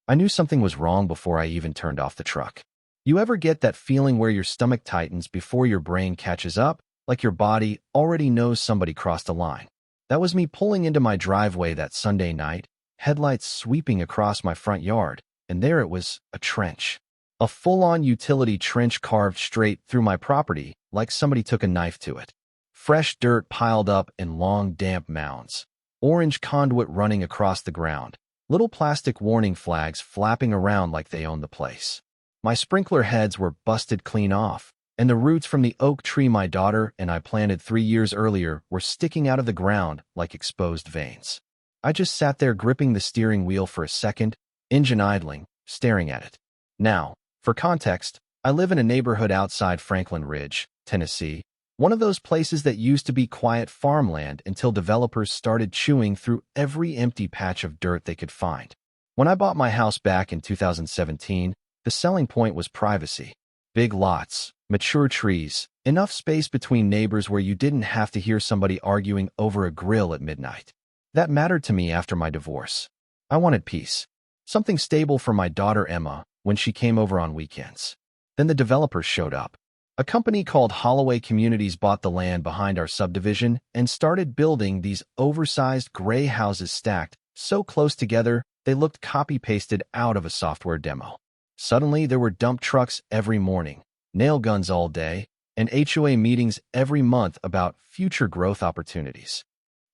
I knew something was wrong before I even turned off the truck. You ever get that feeling where your stomach tightens before your brain catches up, like your body already knows somebody crossed a line? That was me pulling into my driveway that Sunday night, headlights sweeping across my front yard, and there it was, a trench. A full-on utility trench carved straight through my property, like somebody took a knife to it. Fresh dirt piled up in long, damp mounds. Orange conduit running across the ground. Little plastic warning flags flapping around like they owned the place. My sprinkler heads were busted clean off, and the roots from the oak tree my daughter and I planted 3 years earlier were sticking out of the ground like exposed veins. I just sat there gripping the steering wheel for a second, engine idling, staring at it. Now, for context, I live in a neighborhood outside Franklin Ridge, Tennessee, one of those places that used to be quiet farmland until developers started chewing through every empty patch of dirt they could find. When I bought my house back in 2017, the selling point was privacy. Big lots, mature trees, enough space between neighbors where you didn't have to hear somebody arguing over a grill at midnight. That mattered to me after my divorce. I wanted peace. Something stable for my daughter Emma when she came over on weekends. Then the developers showed up. A company called HOA Communities bought the land behind our subdivision and started building these oversized gray houses stacked so close together they looked copy-pasted out of a software demo. Suddenly, there were dump trucks every morning, nail guns all day, and HOA meetings every month about future growth opportunities.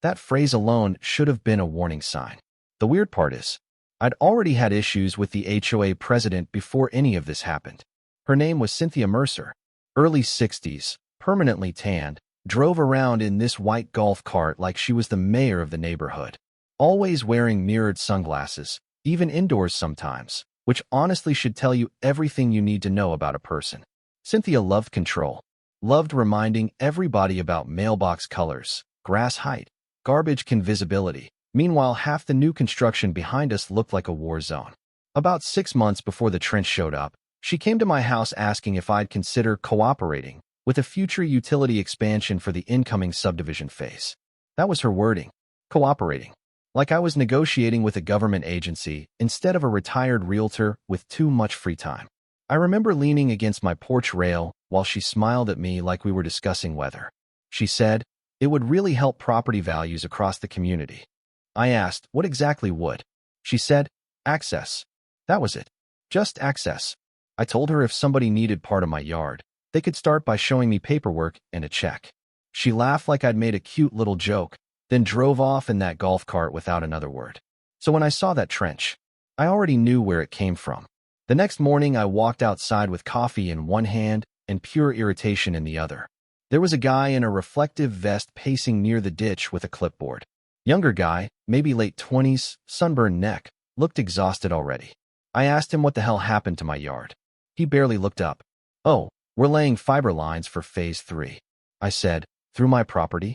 That phrase alone should have been a warning sign. The weird part is, I'd already had issues with the HOA president before any of this happened. Her name was Cynthia Mercer. Early 60s, permanently tanned, drove around in this white golf cart like she was the mayor of the neighborhood. Always wearing mirrored sunglasses, even indoors sometimes, which honestly should tell you everything you need to know about a person. Cynthia loved control, loved reminding everybody about mailbox colors, grass height, garbage can visibility. Meanwhile, half the new construction behind us looked like a war zone. About 6 months before the trench showed up, she came to my house asking if I'd consider cooperating with a future utility expansion for the incoming subdivision phase. That was her wording, cooperating. Like I was negotiating with a government agency instead of a retired realtor with too much free time. I remember leaning against my porch rail while she smiled at me like we were discussing weather. She said, it would really help property values across the community. I asked, what exactly would? She said, access. That was it. Just access. I told her if somebody needed part of my yard, they could start by showing me paperwork and a check. She laughed like I'd made a cute little joke, then drove off in that golf cart without another word. So when I saw that trench, I already knew where it came from. The next morning, I walked outside with coffee in one hand and pure irritation in the other. There was a guy in a reflective vest pacing near the ditch with a clipboard. Younger guy, maybe late 20s, sunburned neck, looked exhausted already. I asked him what the hell happened to my yard. He barely looked up. Oh, we're laying fiber lines for phase 3. I said, through my property?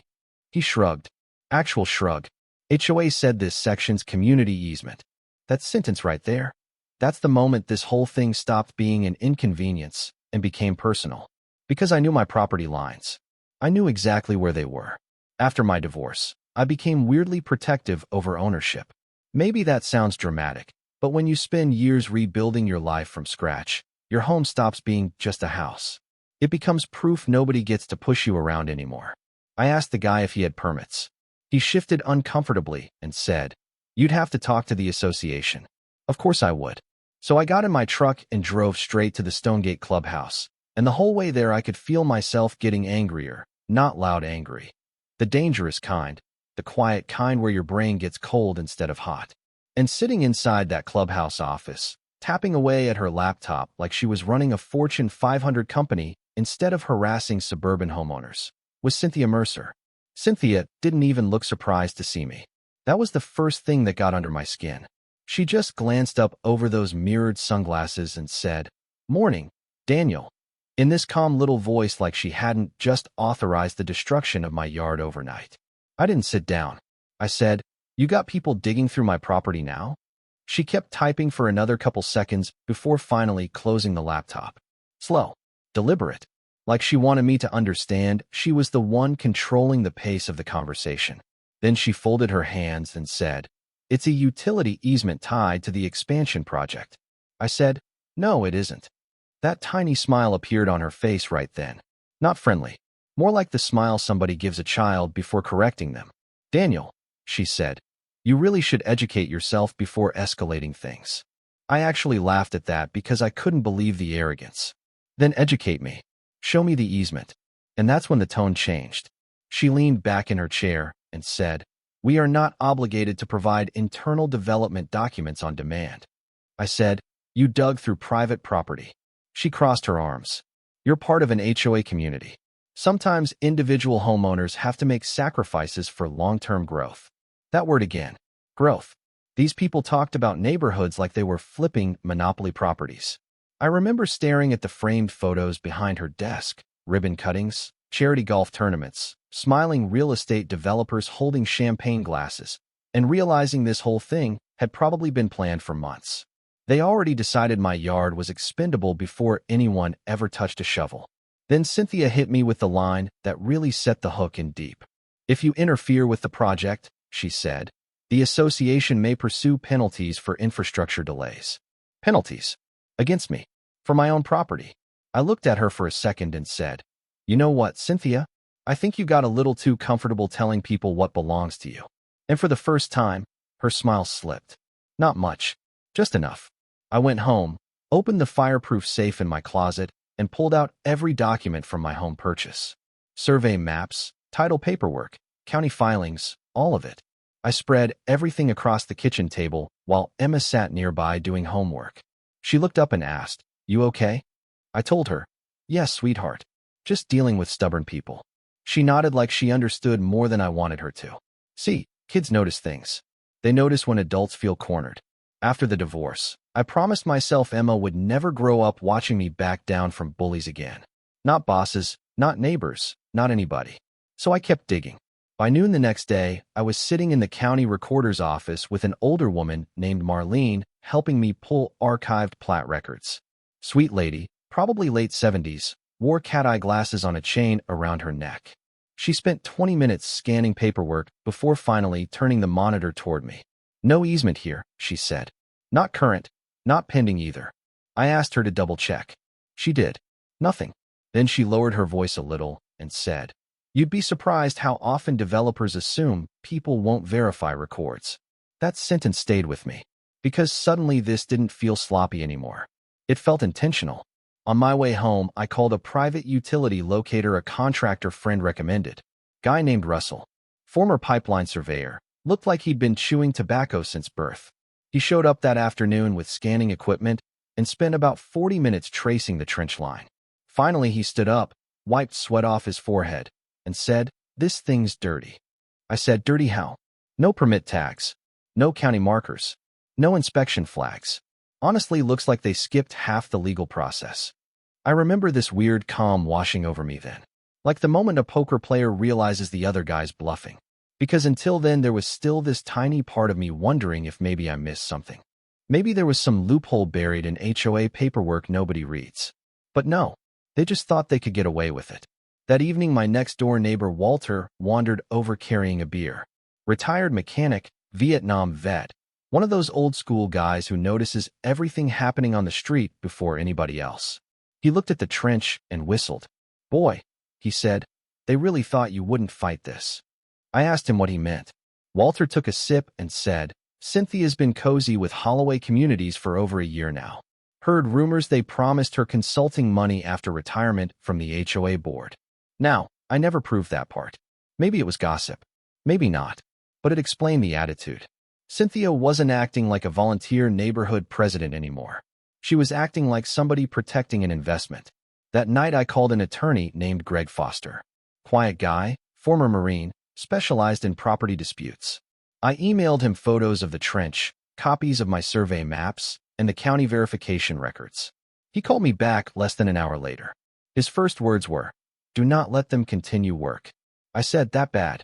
He shrugged. Actual shrug. HOA said this section's community easement. That sentence right there. That's the moment this whole thing stopped being an inconvenience and became personal. Because I knew my property lines. I knew exactly where they were. After my divorce, I became weirdly protective over ownership. Maybe that sounds dramatic, but when you spend years rebuilding your life from scratch, your home stops being just a house. It becomes proof nobody gets to push you around anymore. I asked the guy if he had permits. He shifted uncomfortably and said, you'd have to talk to the association. Of course I would. So I got in my truck and drove straight to the Stonegate Clubhouse. And the whole way there I could feel myself getting angrier, not loud angry. The dangerous kind, the quiet kind where your brain gets cold instead of hot. And sitting inside that clubhouse office, tapping away at her laptop like she was running a Fortune 500 company instead of harassing suburban homeowners, was Cynthia Mercer. Cynthia didn't even look surprised to see me. That was the first thing that got under my skin. She just glanced up over those mirrored sunglasses and said, "Morning, Daniel," in this calm little voice like she hadn't just authorized the destruction of my yard overnight. I didn't sit down. I said, "You got people digging through my property now?" She kept typing for another couple seconds before finally closing the laptop. Slow, deliberate, like she wanted me to understand she was the one controlling the pace of the conversation. Then she folded her hands and said, It's a utility easement tied to the expansion project. I said, no, it isn't. That tiny smile appeared on her face right then. Not friendly. More like the smile somebody gives a child before correcting them. Daniel, she said, you really should educate yourself before escalating things. I actually laughed at that because I couldn't believe the arrogance. Then educate me. Show me the easement. And that's when the tone changed. She leaned back in her chair and said, we are not obligated to provide internal development documents on demand. I said, you dug through private property. She crossed her arms. You're part of an HOA community. Sometimes individual homeowners have to make sacrifices for long-term growth. That word again. Growth. These people talked about neighborhoods like they were flipping monopoly properties. I remember staring at the framed photos behind her desk, ribbon cuttings, charity golf tournaments, smiling real estate developers holding champagne glasses, and realizing this whole thing had probably been planned for months. They already decided my yard was expendable before anyone ever touched a shovel. Then Cynthia hit me with the line that really set the hook in deep. If you interfere with the project, she said, the association may pursue penalties for infrastructure delays. Penalties? Against me? For my own property? I looked at her for a second and said, you know what, Cynthia? I think you got a little too comfortable telling people what belongs to you. And for the first time, her smile slipped. Not much. Just enough. I went home, opened the fireproof safe in my closet, and pulled out every document from my home purchase. Survey maps, title paperwork, county filings, all of it. I spread everything across the kitchen table while Emma sat nearby doing homework. She looked up and asked, you okay? I told her, yes, sweetheart. Just dealing with stubborn people. She nodded like she understood more than I wanted her to. See, kids notice things. They notice when adults feel cornered. After the divorce, I promised myself Emma would never grow up watching me back down from bullies again. Not bosses, not neighbors, not anybody. So I kept digging. By noon the next day, I was sitting in the county recorder's office with an older woman named Marlene helping me pull archived plat records. Sweet lady, probably late 70s, wore cat-eye glasses on a chain around her neck. She spent 20 minutes scanning paperwork before finally turning the monitor toward me. No easement here, she said. Not current, not pending either. I asked her to double-check. She did. Nothing. Then she lowered her voice a little and said, you'd be surprised how often developers assume people won't verify records. That sentence stayed with me, because suddenly this didn't feel sloppy anymore. It felt intentional. On my way home, I called a private utility locator a contractor friend recommended. Guy named Russell. Former pipeline surveyor. Looked like he'd been chewing tobacco since birth. He showed up that afternoon with scanning equipment and spent about 40 minutes tracing the trench line. Finally, he stood up, wiped sweat off his forehead, and said, this thing's dirty. I said, dirty how? No permit tags. No county markers. No inspection flags. Honestly, looks like they skipped half the legal process. I remember this weird calm washing over me then. Like the moment a poker player realizes the other guy's bluffing. Because until then, there was still this tiny part of me wondering if maybe I missed something. Maybe there was some loophole buried in HOA paperwork nobody reads. But no, they just thought they could get away with it. That evening, my next-door neighbor Walter wandered over carrying a beer. Retired mechanic, Vietnam vet. One of those old-school guys who notices everything happening on the street before anybody else. He looked at the trench and whistled. Boy, he said, they really thought you wouldn't fight this. I asked him what he meant. Walter took a sip and said, Cynthia's been cozy with Holloway Communities for over a year now. Heard rumors they promised her consulting money after retirement from the HOA board. Now, I never proved that part. Maybe it was gossip. Maybe not. But it explained the attitude. Cynthia wasn't acting like a volunteer neighborhood president anymore. She was acting like somebody protecting an investment. That night I called an attorney named Greg Foster. Quiet guy, former Marine, specialized in property disputes. I emailed him photos of the trench, copies of my survey maps, and the county verification records. He called me back less than an hour later. His first words were, do not let them continue work. I said, that bad?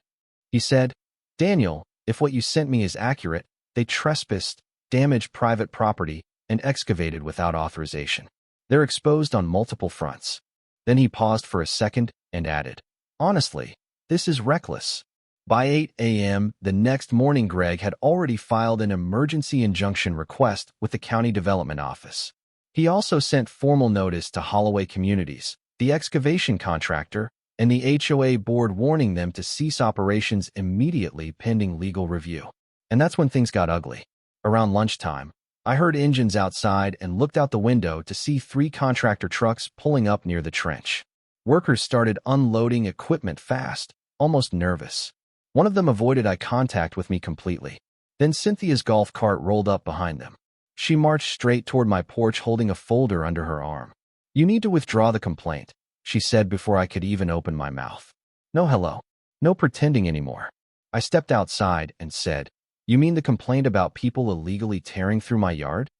He said, Daniel, if what you sent me is accurate, they trespassed, damaged private property, and excavated without authorization. They're exposed on multiple fronts. Then he paused for a second and added, honestly, this is reckless. By 8 a.m. the next morning, Greg had already filed an emergency injunction request with the County Development Office. He also sent formal notice to Holloway Communities, the excavation contractor, and the HOA board, warning them to cease operations immediately pending legal review. And that's when things got ugly. Around lunchtime, I heard engines outside and looked out the window to see 3 contractor trucks pulling up near the trench. Workers started unloading equipment fast, almost nervous. One of them avoided eye contact with me completely. Then Cynthia's golf cart rolled up behind them. She marched straight toward my porch holding a folder under her arm. "You need to withdraw the complaint," she said before I could even open my mouth. "No hello. No pretending anymore." I stepped outside and said, "You mean the complaint about people illegally tearing through my yard?"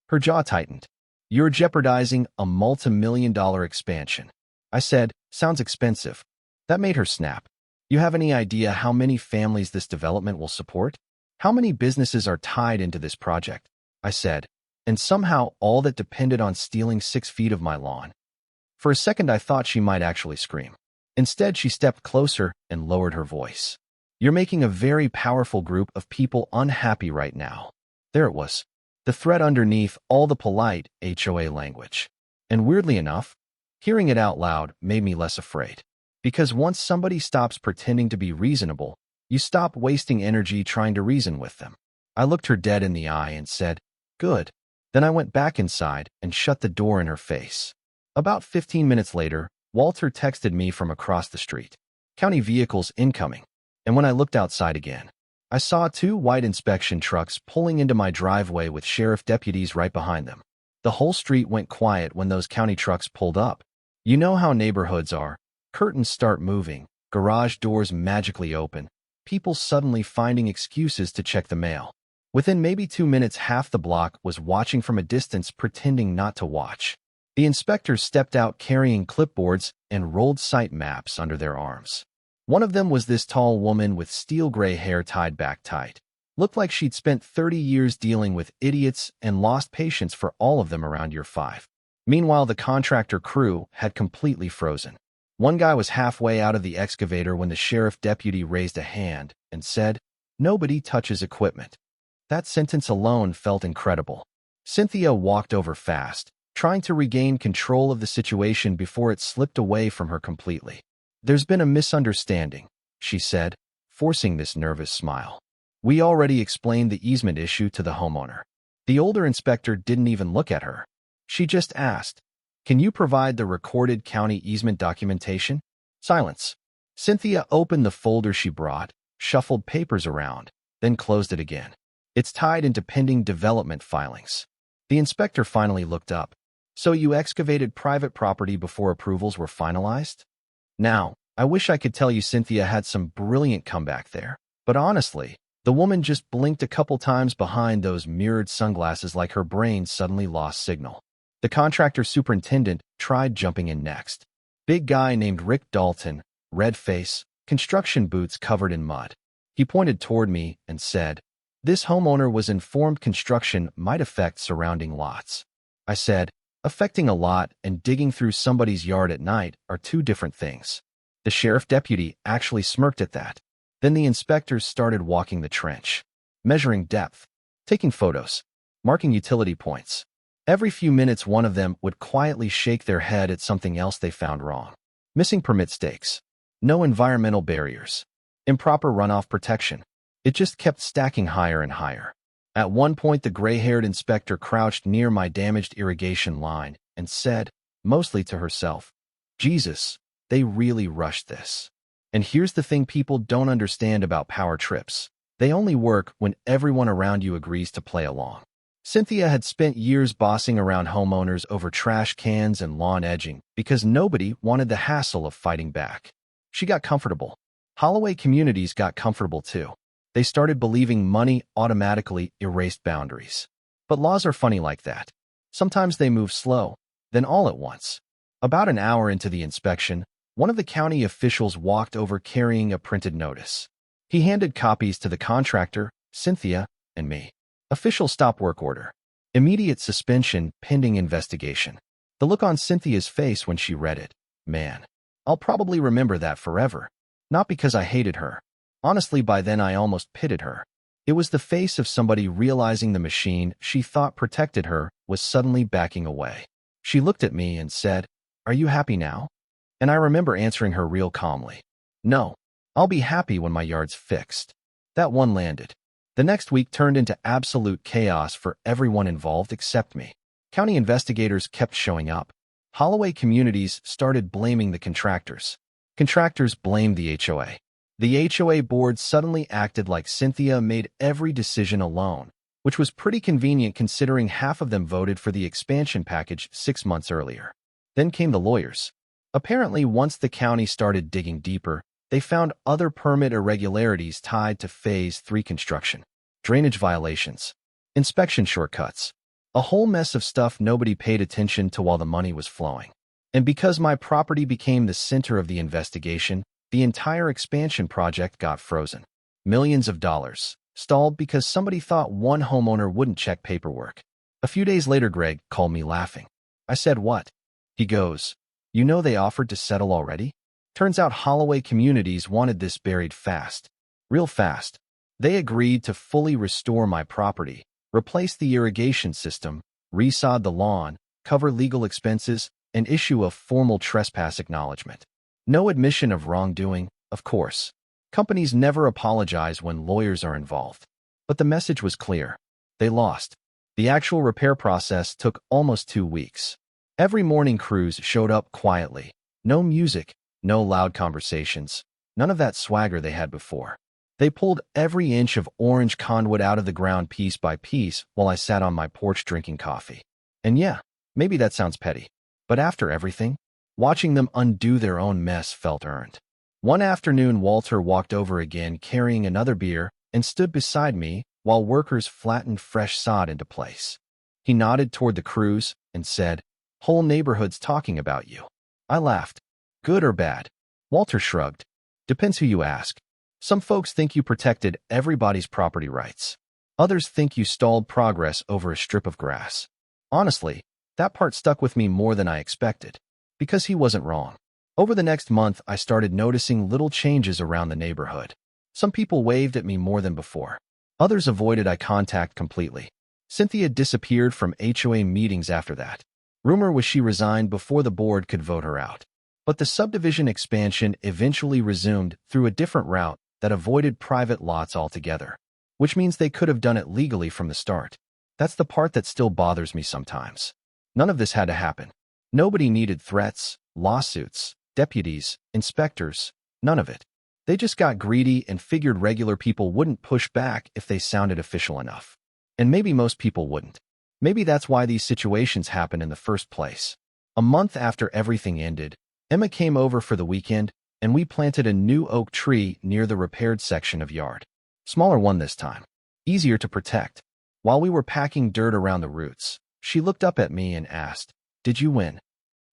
Her jaw tightened. "You're jeopardizing a multi-million-dollar expansion." I said, "Sounds expensive." That made her snap. "You have any idea how many families this development will support? How many businesses are tied into this project?" I said, "and somehow all that depended on stealing 6 feet of my lawn." For a second I thought she might actually scream. Instead, she stepped closer and lowered her voice. "You're making a very powerful group of people unhappy right now." There it was, the threat underneath all the polite HOA language. And weirdly enough, hearing it out loud made me less afraid. Because once somebody stops pretending to be reasonable, you stop wasting energy trying to reason with them. I looked her dead in the eye and said, "Good." Then I went back inside and shut the door in her face. About 15 minutes later, Walter texted me from across the street. "County vehicles incoming." And when I looked outside again, I saw 2 white inspection trucks pulling into my driveway with sheriff deputies right behind them. The whole street went quiet when those county trucks pulled up. You know how neighborhoods are. Curtains start moving, garage doors magically open, people suddenly finding excuses to check the mail. Within maybe 2 minutes, half the block was watching from a distance, pretending not to watch. The inspectors stepped out carrying clipboards and rolled site maps under their arms. One of them was this tall woman with steel gray hair tied back tight. Looked like she'd spent 30 years dealing with idiots and lost patience for all of them around year 5. Meanwhile, the contractor crew had completely frozen. One guy was halfway out of the excavator when the sheriff deputy raised a hand and said, "Nobody touches equipment." That sentence alone felt incredible. Cynthia walked over fast, trying to regain control of the situation before it slipped away from her completely. "There's been a misunderstanding," she said, forcing this nervous smile. "We already explained the easement issue to the homeowner." The older inspector didn't even look at her. She just asked, "Can you provide the recorded county easement documentation?" Silence. Cynthia opened the folder she brought, shuffled papers around, then closed it again. "It's tied into pending development filings." The inspector finally looked up. "So you excavated private property before approvals were finalized?" Now, I wish I could tell you Cynthia had some brilliant comeback there, but honestly, the woman just blinked a couple times behind those mirrored sunglasses like her brain suddenly lost signal. The contractor superintendent tried jumping in next. Big guy named Rick Dalton, red face, construction boots covered in mud. He pointed toward me and said, "This homeowner was informed construction might affect surrounding lots." I said, "Affecting a lot and digging through somebody's yard at night are 2 different things." The sheriff deputy actually smirked at that. Then the inspectors started walking the trench, measuring depth, taking photos, marking utility points. Every few minutes, one of them would quietly shake their head at something else they found wrong. Missing permit stakes. No environmental barriers. Improper runoff protection. It just kept stacking higher and higher. At one point, the gray-haired inspector crouched near my damaged irrigation line and said, mostly to herself, "Jesus, they really rushed this." And here's the thing people don't understand about power trips. They only work when everyone around you agrees to play along. Cynthia had spent years bossing around homeowners over trash cans and lawn edging because nobody wanted the hassle of fighting back. She got comfortable. Holloway Communities got comfortable too. They started believing money automatically erased boundaries. But laws are funny like that. Sometimes they move slow, then all at once. About an hour into the inspection, one of the county officials walked over carrying a printed notice. He handed copies to the contractor, Cynthia, and me. Official stop work order. Immediate suspension pending investigation. The look on Cynthia's face when she read it. Man, I'll probably remember that forever. Not because I hated her. Honestly, by then I almost pitied her. It was the face of somebody realizing the machine she thought protected her was suddenly backing away. She looked at me and said, "Are you happy now?" And I remember answering her real calmly, "No, I'll be happy when my yard's fixed." That one landed. The next week turned into absolute chaos for everyone involved except me. County investigators kept showing up. Holloway communities started blaming the contractors. Contractors blamed the HOA. The HOA board suddenly acted like Cynthia made every decision alone, which was pretty convenient considering half of them voted for the expansion package 6 months earlier. Then came the lawyers. Apparently, once the county started digging deeper, they found other permit irregularities tied to Phase 3 construction, drainage violations, inspection shortcuts, a whole mess of stuff nobody paid attention to while the money was flowing. And because my property became the center of the investigation, the entire expansion project got frozen. Millions of dollars stalled because somebody thought one homeowner wouldn't check paperwork. A few days later, Greg called me laughing. I said, "What?" He goes, "You know they offered to settle already?" Turns out Holloway communities wanted this buried fast. Real fast. They agreed to fully restore my property, replace the irrigation system, resod the lawn, cover legal expenses, and issue a formal trespass acknowledgement. No admission of wrongdoing, of course. Companies never apologize when lawyers are involved. But the message was clear. They lost. The actual repair process took almost 2 weeks. Every morning crews showed up quietly. No music, no loud conversations, none of that swagger they had before. They pulled every inch of orange conduit out of the ground piece by piece while I sat on my porch drinking coffee. And yeah, maybe that sounds petty, but after everything, watching them undo their own mess felt earned. One afternoon, Walter walked over again carrying another beer and stood beside me while workers flattened fresh sod into place. He nodded toward the crews and said, "Whole neighborhood's talking about you." I laughed. "Good or bad?" Walter shrugged. "Depends who you ask. Some folks think you protected everybody's property rights. Others think you stalled progress over a strip of grass." Honestly, that part stuck with me more than I expected, because he wasn't wrong. Over the next month, I started noticing little changes around the neighborhood. Some people waved at me more than before. Others avoided eye contact completely. Cynthia disappeared from HOA meetings after that. Rumor was she resigned before the board could vote her out. But the subdivision expansion eventually resumed through a different route that avoided private lots altogether, which means they could have done it legally from the start. That's the part that still bothers me sometimes. None of this had to happen. Nobody needed threats, lawsuits, deputies, inspectors, none of it. They just got greedy and figured regular people wouldn't push back if they sounded official enough. And maybe most people wouldn't. Maybe that's why these situations happen in the first place. A month after everything ended, Emma came over for the weekend, and we planted a new oak tree near the repaired section of yard. Smaller one this time. Easier to protect. While we were packing dirt around the roots, she looked up at me and asked, "Did you win?"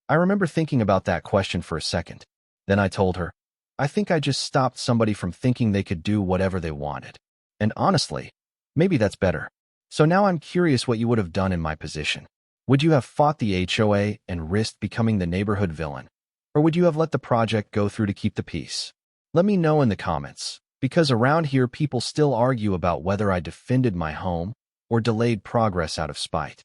I remember thinking about that question for a second. Then I told her, "I think I just stopped somebody from thinking they could do whatever they wanted. And honestly, maybe that's better. So now I'm curious what you would have done in my position. Would you have fought the HOA and risked becoming the neighborhood villain? Or would you have let the project go through to keep the peace? Let me know in the comments, because around here people still argue about whether I defended my home or delayed progress out of spite.